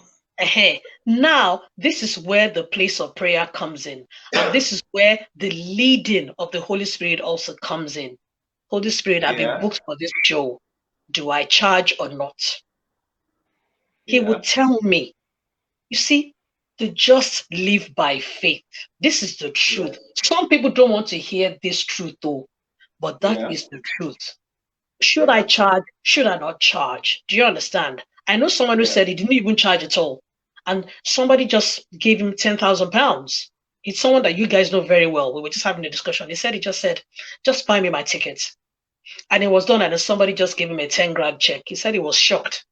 Now, this is where the place of prayer comes in. And this is where the leading of the Holy Spirit also comes in. Holy Spirit, I've been booked for this show. Do I charge or not? He would tell me, you see, to just live by faith. This is the truth. Some people don't want to hear this truth though, but that is the truth. Should I charge? Should I not charge? Do you understand? I know someone who said he didn't even charge at all. And somebody just gave him £10,000. it's someone that you guys know very well. We were just having a discussion. He just said, just buy me my ticket. And it was done, and then somebody just gave him a 10 grand check. He said he was shocked.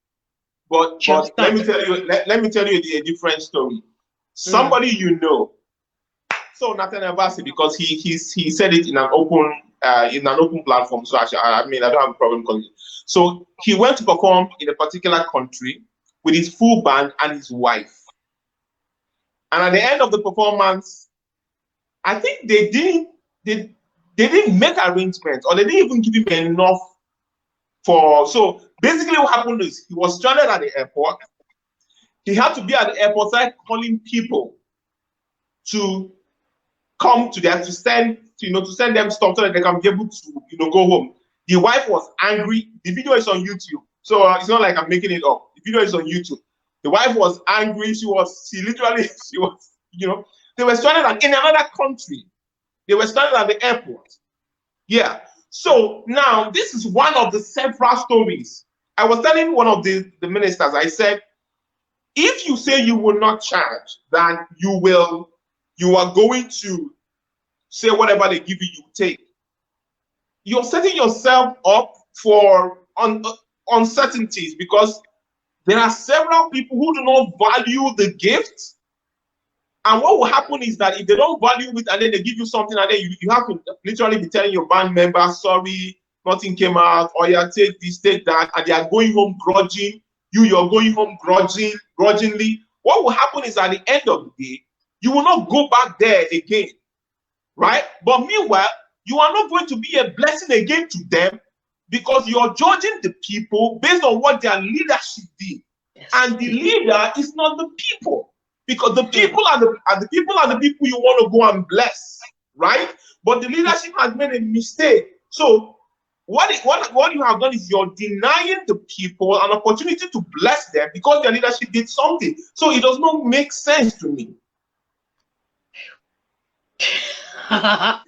But let me tell you, let me tell you a different story. Somebody you know, so Nathan Abbasi, because he said it in an open platform. So actually, I mean, I don't have a problem calling it. So he went to perform in a particular country with his full band and his wife. And at the end of the performance, I think they didn't make arrangements, or they didn't even give him enough for. So basically what happened is he was stranded at the airport. He had to be at the airport, started calling people to come to them, to send them stuff so that they can be able to, go home. The wife was angry. The video is on YouTube. So it's not like I'm making it up. The video is on YouTube. The wife was angry. She was, they were stranded in another country. They were stranded at the airport. Yeah. So now this is one of the several stories. I was telling one of the ministers, I said, if you say you will not charge, then you are going to say whatever they give you, you take. You're setting yourself up for uncertainties, because there are several people who do not value the gift. And what will happen is that if they don't value it and then they give you something, and then you have to literally be telling your band member, sorry, nothing came out, or yeah, take this, take that, and they are going home grudging. You're going home grudgingly. What will happen is at the end of the day, you will not go back there again, right? But meanwhile, you are not going to be a blessing again to them, because you're judging the people based on what their leadership did. Yes. And the leader is not the people, because the people are the people you want to go and bless, right? But the leadership has made a mistake. So what you have done is you're denying the people an opportunity to bless them because their leadership did something. So it does not make sense to me. I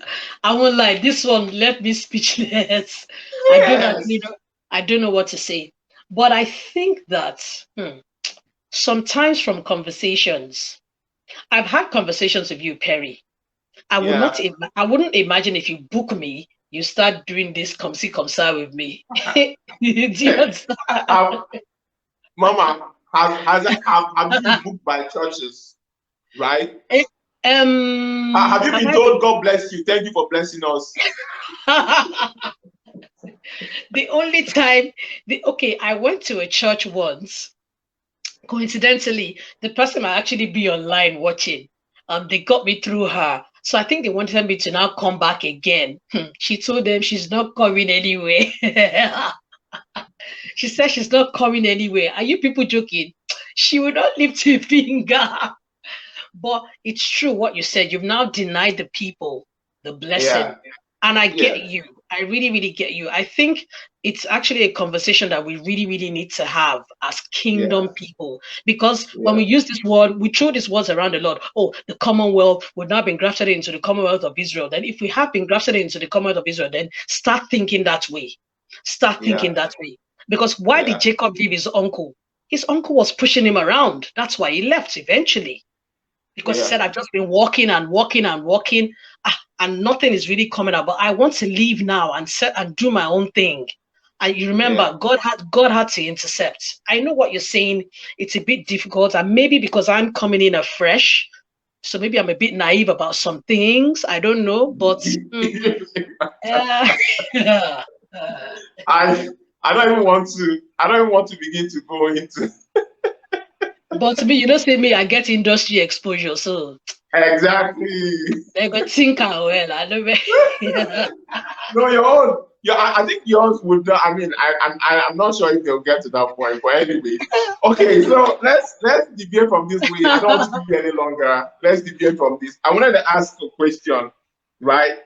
won't lie, this one left me speechless. Yes. I don't know what to say. But I think that sometimes from conversations, I've had conversations with you, Perry. I wouldn't imagine if you book me, you start doing this come see come sir with me. Mama, have you been booked by churches, right? Have you been told God bless you? Thank you for blessing us. The only time, I went to a church once. Coincidentally, the person might actually be online watching. They got me through her. So I think they wanted me to now come back again. She told them she's not coming anyway. She said she's not coming anywhere. Are you people joking? She will not lift a finger. But it's true what you said. You've now denied the people the blessing. Yeah. And I get you. I really, really get you. I think it's actually a conversation that we really, really need to have as kingdom people. Because when we use this word, we throw these words around a lot. Oh, the Commonwealth would not have been grafted into the Commonwealth of Israel. Then if we have been grafted into the Commonwealth of Israel, then start thinking that way. Start thinking that way. Because why did Jacob leave his uncle? His uncle was pushing him around. That's why he left eventually. Because he said, I've just been walking and walking and walking, and nothing is really coming out. But I want to leave now and do my own thing. And you remember, God had to intercept. I know what you're saying. It's a bit difficult, and maybe because I'm coming in afresh, so maybe I'm a bit naive about some things. I don't know, but I don't even want to begin to go into. But to me, you know, say me, I get industry exposure, so exactly. They go think well. I don't know. No, your own. Yeah, I think yours would. I mean, I'm not sure if they'll get to that point. But anyway, okay. So let's deviate from this way. I don't want to be any longer. Let's deviate from this. I wanted to ask a question. Right?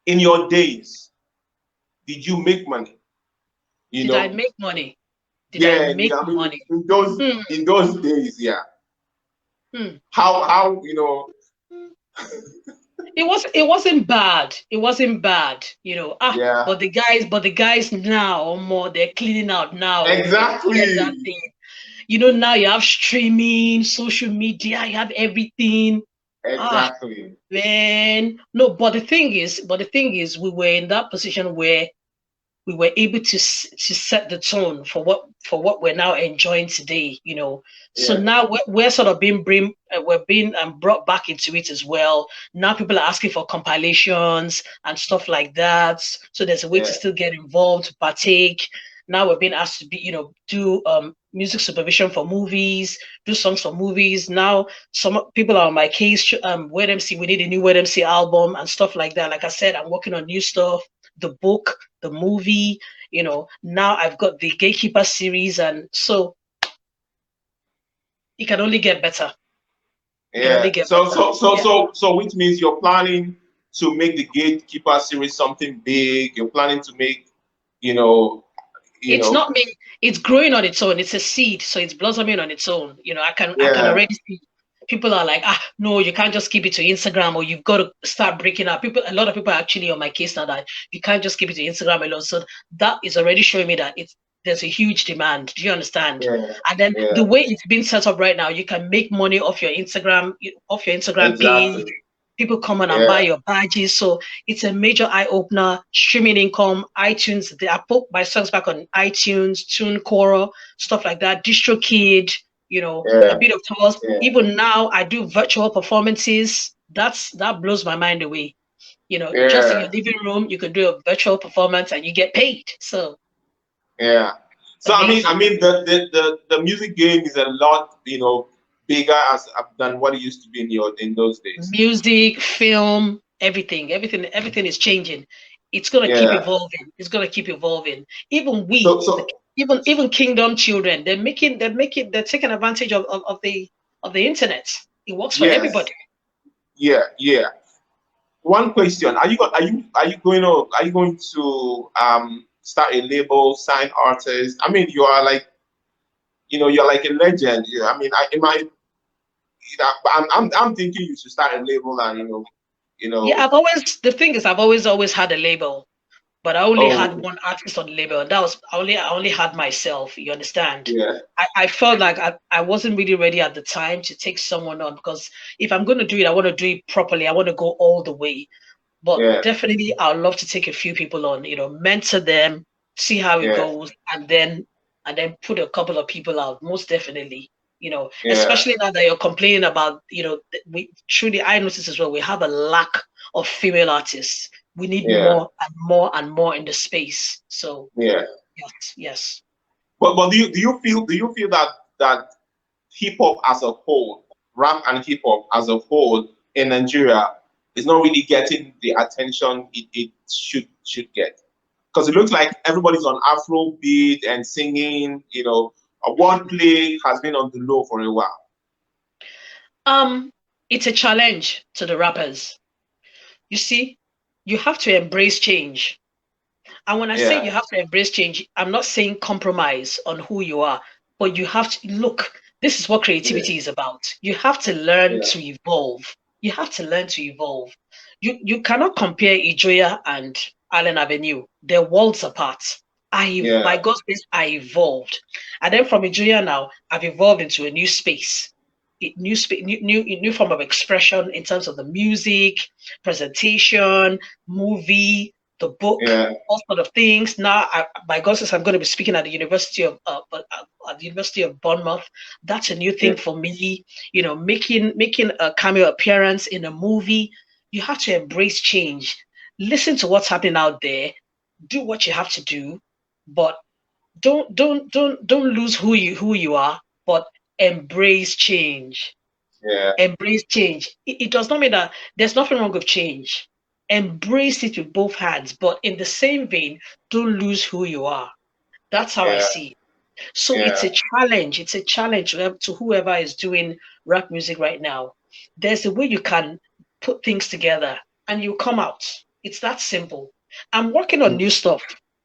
In your days, did you make money? Did I make money? Did I make money? In those days, yeah. How you know? It wasn't bad. It wasn't bad, you know. But the guys now more, they're cleaning out now. Exactly. That thing. You know, now you have streaming, social media, you have everything. Exactly. Man, no, but the thing is, we were in that position where we were able to set the tone for what we're now enjoying today, you know. So Yeah. now we're sort of we're being brought back into it as well. Now people are asking for compilations and stuff like that. So there's a way to Yeah. still get involved, to partake. Now we're being asked to be, do music supervision for movies, do songs for movies. Now some people are on my case. Word MC, we need a new Word MC album and stuff like that. Like I said, I'm working on new stuff. The book, the movie, now I've got the Gatekeeper series, and so it can only get better. It can Yeah. only get better. Yeah. So which means you're planning to make the Gatekeeper series something big. You're planning to make, you know, It's not me. It's growing on its own. It's a seed, so it's blossoming on its own. I can Yeah. already see people are like, no, you can't just keep it to Instagram, or you've got to start breaking up. A lot of people are actually on my case now that you can't just keep it to Instagram alone. So that is already showing me that there's a huge demand. Do you understand? Yeah. And then Yeah. the way it's been set up right now, you can make money off your Instagram page. Exactly. People come on and buy Yeah. your badges. So it's a major eye opener. Streaming income, iTunes. I put my songs back on iTunes, TuneCore, stuff like that. DistroKid, a Yeah. bit of tours. Yeah. Even now, I do virtual performances. That blows my mind away. Just in Yeah. your living room, you can do a virtual performance and you get paid. So Yeah. So I amazing. mean the music game is a lot, bigger than what it used to be in those days. Music, film, everything is changing. It's gonna keep Yeah. evolving. It's gonna keep evolving. Even So we, so even Kingdom children, they're taking advantage of the internet. It works for yes. everybody. Yeah. Yeah. One question: Are you going to start a label, sign artists? I mean, you're like a legend. Yeah. I mean, I'm thinking you should start a label and you Yeah, know. the thing is, I've always had a label. But I only had Oh, one artist on the label, and that was I only had myself. You understand? yeah. I felt like I wasn't really ready at the time to take someone on, because if I'm going to do it, I want to do it properly. I want to go all the way. But Yeah. definitely, I'd love to take a few people on. Mentor them, see how it Yeah. goes, and then put a couple of people out. Most definitely. Yeah. Especially now that you're complaining about, we truly, I notice as well, we have a lack of female artists. We need Yeah. more and more and more in the space. So Yeah. yes, yes. But do you feel that hip hop as a whole, rap and hip hop as a whole in Nigeria is not really getting the attention it should get? Because it looks like everybody's on Afro beat and singing. A wordplay has been on the low for a while. Um, it's a challenge to the rappers. You see, you have to embrace change. And when I say Yeah. you have to embrace change, I'm not saying compromise on who you are, but you have to look. This is what Yeah. creativity is about. You have to learn Yeah. to evolve. You have to learn to evolve. You cannot compare Ajoya and Allen Avenue. They're worlds apart. By Yeah. God's grace, I evolved, and then from Ajoya now, I've evolved into a new space, new form of expression in terms of the music, presentation, movie, the book, Yeah. all sort of things. Now, by God's grace, I'm going to be speaking at the University of Bournemouth. That's a new Yeah. thing for me. Making a cameo appearance in a movie. You have to embrace change. Listen to what's happening out there. Do what you have to do, but don't lose who you are. But embrace change. Yeah. Embrace change. It does not mean that there's nothing wrong with change. Embrace it with both hands, but in the same vein, don't lose who you are. That's how I Yeah. see it. So it's Yeah. a challenge. It's a challenge to whoever is doing rap music right now. There's a way you can put things together and you come out. It's that simple. I'm working on new stuff.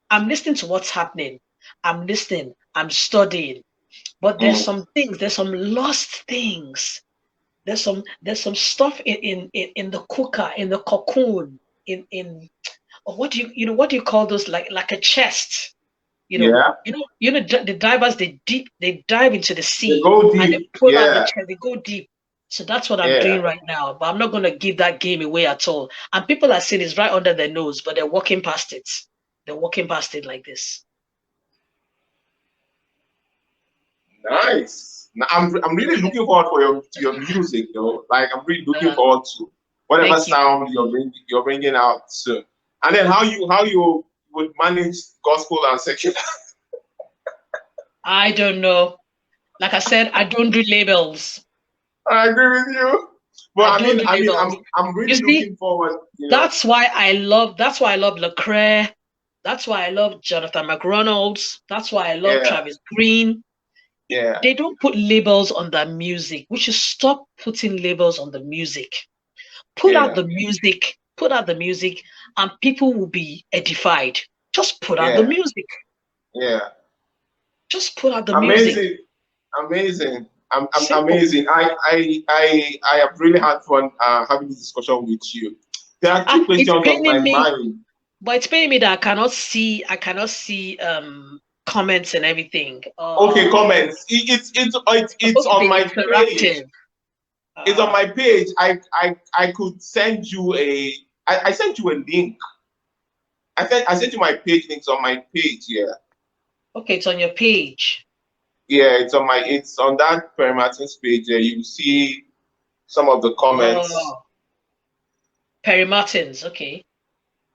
I'm listening to what's happening. I'm listening. I'm studying. But Mm. there's some lost things. There's some stuff in the cooker, in the cocoon, in or what do you call those, like a chest? You know, Yeah. the divers, they dive into the They sea go and they deep. pull out the Yeah. chest, they go deep. So that's what I'm Yeah. doing right now. But I'm not going to give that game away at all. And people are seeing it's right under their nose, but they're walking past it. They're walking past it like this. Nice. Now, I'm really looking forward to your music though. Like I'm really looking forward to whatever Thank you. sound you're bringing out soon. And then how you would manage gospel and secular. I don't know. Like I said, I don't do labels. I agree with you. But I don't do labels. I'm really You see, looking forward, that's why I love Lecrae. That's why I love Jonathan McReynolds. That's why I love Yeah. Travis Green. Yeah. They don't put labels on their music. We should stop putting labels on the music. Put out the music, and people will be edified. Just put out the music. Yeah. Just put out the music. Amazing. I'm amazing. I have really had fun having this discussion with you. There are two questions on my mind. But it's paining me that I cannot see comments and everything. Okay, comments. It's on my page. It's on my page. I could send you I sent you a link. I sent you my page links on my page here. Okay, it's on your page. Yeah, it's on that Perry Martin's page there. You see some of the comments. Oh, Perry Martins, okay.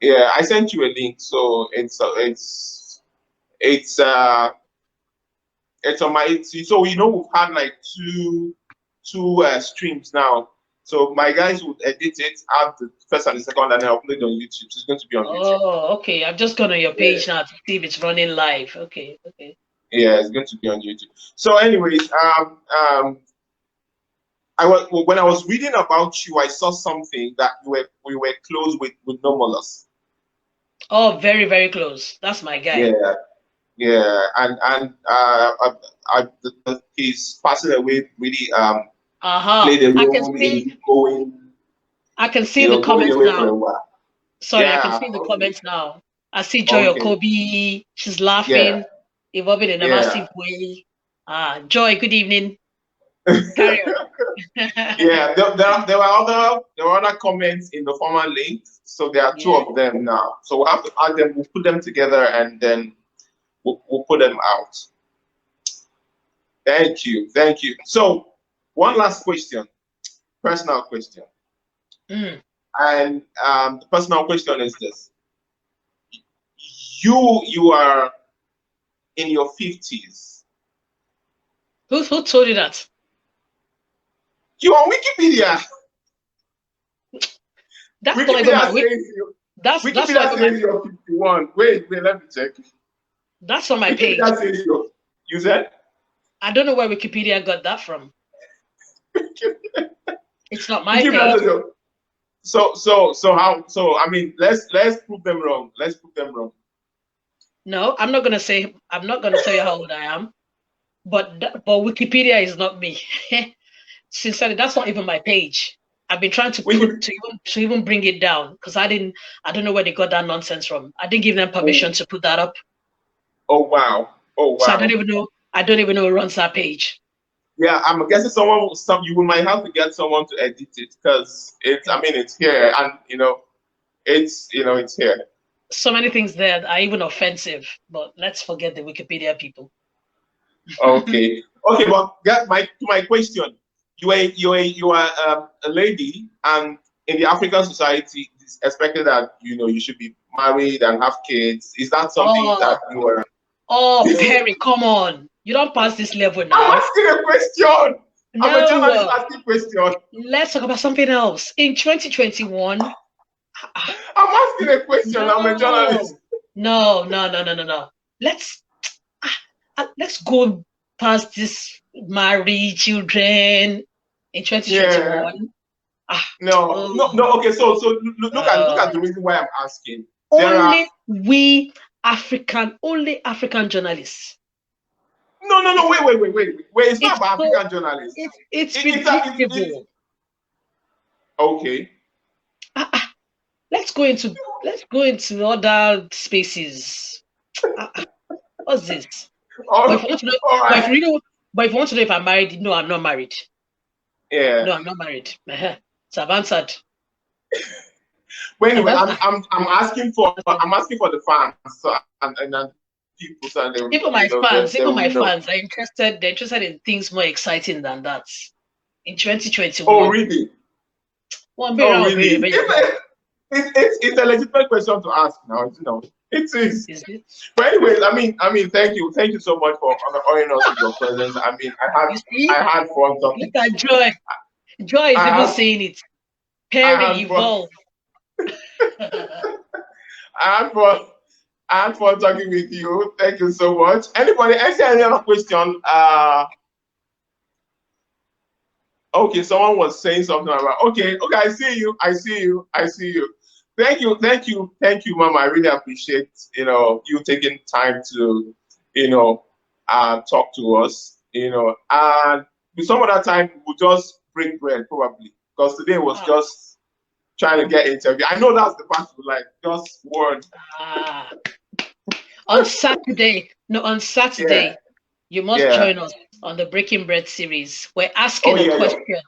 Yeah, I sent you a link, so it's on my so we've had like two streams now. So my guys would edit it, add the first and the second, and then upload it on YouTube. So it's going to be on YouTube. Oh, okay. I've just gone on your page now to see if it's running live. Okay. Yeah, it's going to be on YouTube. So, anyways, when I was reading about you, I saw something that we were close with Nomulus. Oh, very, very close. That's my guy. Yeah, and he's passing away really played a role in going. I can see the comments now. Sorry, Yeah, I can see the comments now. I see Joy Okobi. She's laughing, evolving in a massive way. Joy, good evening. Carry on. Yeah, there were other comments in the former link, so there are two of them now. So we'll have to add them. We'll put them together and then we'll put them out. Thank you. So one last question, personal question, and the personal question is this: you are in your 50s. Who told you that? You on Wikipedia. That's not even my Wikipedia says you're 51. Wait, let me check. That's on my page. Wikipedia says you said? I don't know where Wikipedia got that from. It's not my page. So I mean, let's prove them wrong. No, I'm not gonna tell you how old I am, but Wikipedia is not me. Sincerely, that's not even my page. I've been trying to even bring it down because I don't know where they got that nonsense from. I didn't give them permission to put that up. Oh wow. So I don't even know who runs that page. Yeah, I'm guessing you might have to get someone to edit it because it's here and it's here. So many things there are even offensive, but let's forget the Wikipedia people. Okay, but to my question. You are a lady, and in the African society, it's expected that you should be married and have kids. Is that something that you are? Oh, Perry, come on! You don't pass this level now. I'm asking a question. No. I'm a journalist asking a question. Let's talk about something else. In 2021, I'm asking a question. I'm a journalist. No. Let's go past this married children in 2021. No. Okay, so look at the reason why I'm asking. Only African journalists. No. Wait. It's not about African journalists. It's predictable. Okay. Let's go into other spaces. What's this? But if you want to know if I'm married, no, I'm not married. Yeah. No, I'm not married. So I've answered. But anyway, I've I'm asking for the fans, so and then people, so they even my they will know. fans are interested. They're interested in things more exciting than that. In Oh 2021. really? One Oh beer, really? It's a legitimate question to ask now. It is. is it? But anyways, thank you so much for honoring us with your presence. You see? I had fun Look talking. at Joy. Joy is I even had saying it. I Perry, had fun. evolve. I had fun. I had fun talking with you. Thank you so much. Anybody else have any other question? Okay, someone was saying something about. Okay, I see you. Thank you, Mama. I really appreciate you taking time to talk to us. And some other time we'll just break bread probably because today was just trying to get interview. I know that's the part you like, just word. On Saturday, Yeah. you must join us on the Breaking Bread series. We're asking a question. Yeah.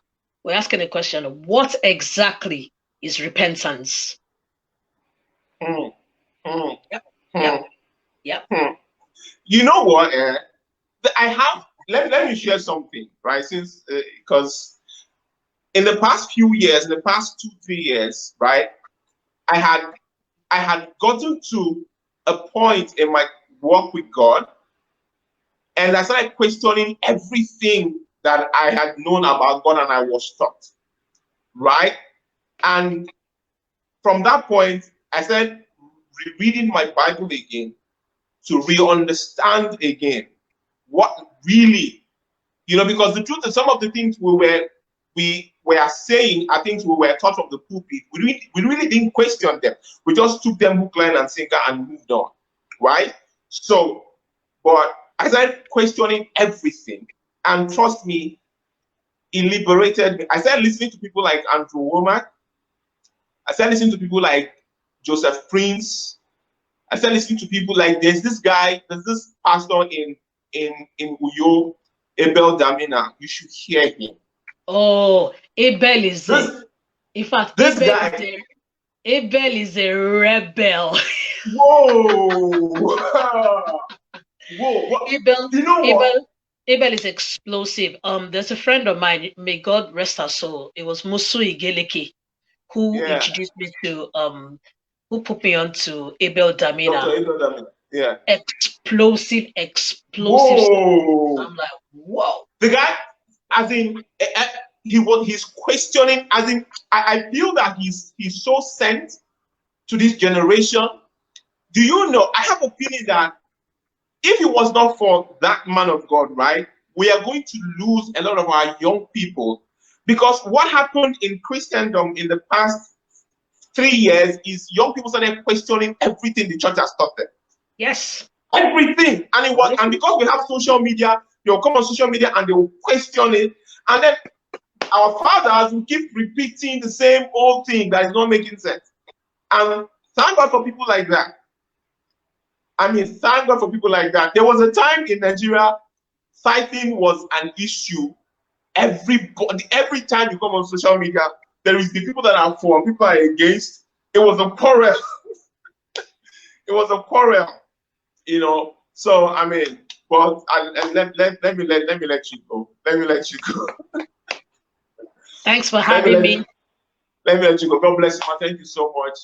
We're asking a question. What exactly is repentance? Yep. Yep. You know what? Let me share something, right? Since because in the past few years, in the past 2-3 years, right, I had gotten to a point in my walk with God, and I started questioning everything that I had known about God and I was taught, right? And from that point, I started reading my Bible again to re-understand again what really, because the truth is some of the things we were saying are things we were taught from the pulpit. We really didn't question them. We just took them hook, line, and sinker and moved on, right? So, but I started questioning everything, and trust me, it liberated me. I started listening to people like Andrew Womack. I started listening to people like Joseph Prince. I started listening to people like there's this pastor in Uyo, Abel Damina. You should hear him. Oh, Abel is there. In fact, Abel is a rebel. Whoa! Whoa! Abel is explosive. There's a friend of mine, may God rest her soul. It was Musu Igeleke who introduced me to who put me on to Abel Damina. Dr. Abel Damina. Yeah. Explosive. Whoa! I'm like, whoa. The guy, as in, he's questioning. As in, I feel that he's so sent to this generation. Do you know? I have a feeling that if it was not for that man of God, right, we are going to lose a lot of our young people, because what happened in Christendom in the past 3 years is young people started questioning everything the church has taught them. Yes. Everything. And because we have social media, they'll come on social media and they will question it. And then our fathers will keep repeating the same old thing that is not making sense. And thank God for people like that. Thank God for people like that. There was a time in Nigeria, fighting was an issue. Every time you come on social media, there is the people that are for, people are against. It was a quarrel. It was a quarrel, So but let me let you go. Let me let you go. Thanks for having me. Let me let you go. God bless you. Thank you so much.